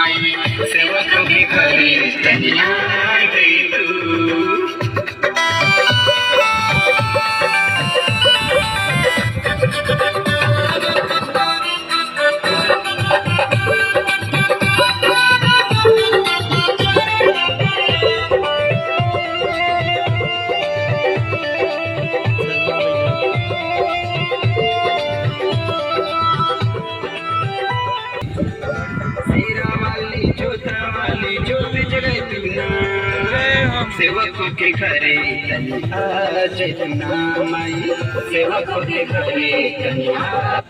माई सेवकों के घरे तनिया गई तू। सेवकों के घरे तनिया जैतना माई सेवकों के घरे तनिया।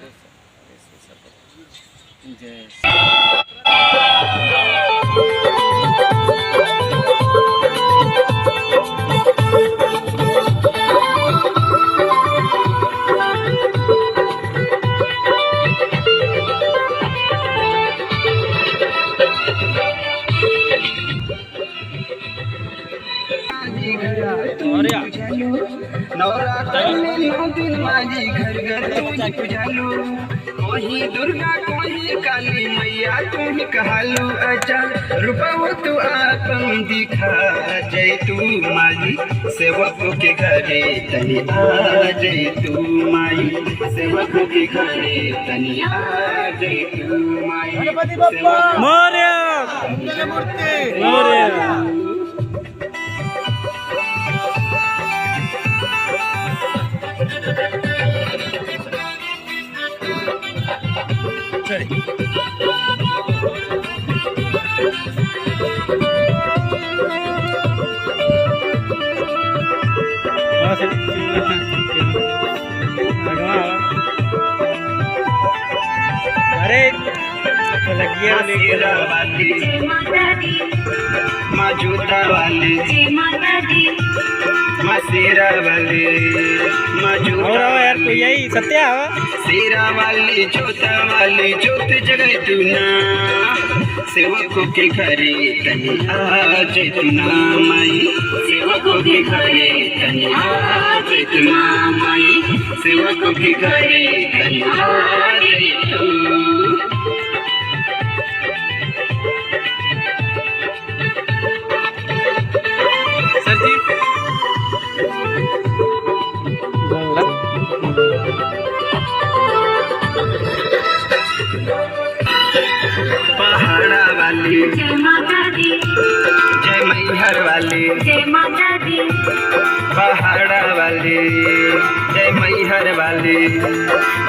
नवरात्र में 9 दिन माजी घर घर तुझी पूजालू, कोही दुर्गा कोही काली मैया तुम कहालू। अचल रूपवो तू आपन दिखा जय तू माई सेवकों के घरे तनिया जय तू माई सेवकों के घरे तनिया जय तू माई। गणपति बप्पा मोरया, मूर्ति मोरया। अरे तो लगी माँ जूता वाली माँ शेरा वाली माँ जूता यार तो यही सत्या शेरा वाली जूता वाली जोत जगह तू ना सेवकों के घरे तनिया जैतना माई सेवकों के घरे तनिया जैतना माई सेवकों के घरे तनिया जैतू। पहाड़ा वाली जय माता दी, जय मैहर वाली जय माता दी, पहाड़ा वाली जय मैहर वाली,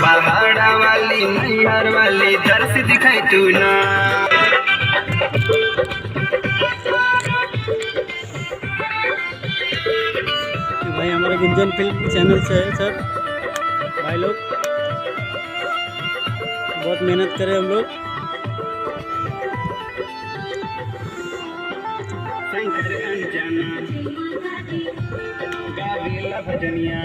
पहाड़ा वाली मैहर वाली दर्श दिखाई तू ना। भाई हमारे गुंजन फिल्म चैनल से है सर, भाई लोग बहुत मेहनत करें हम लोग। भजनिया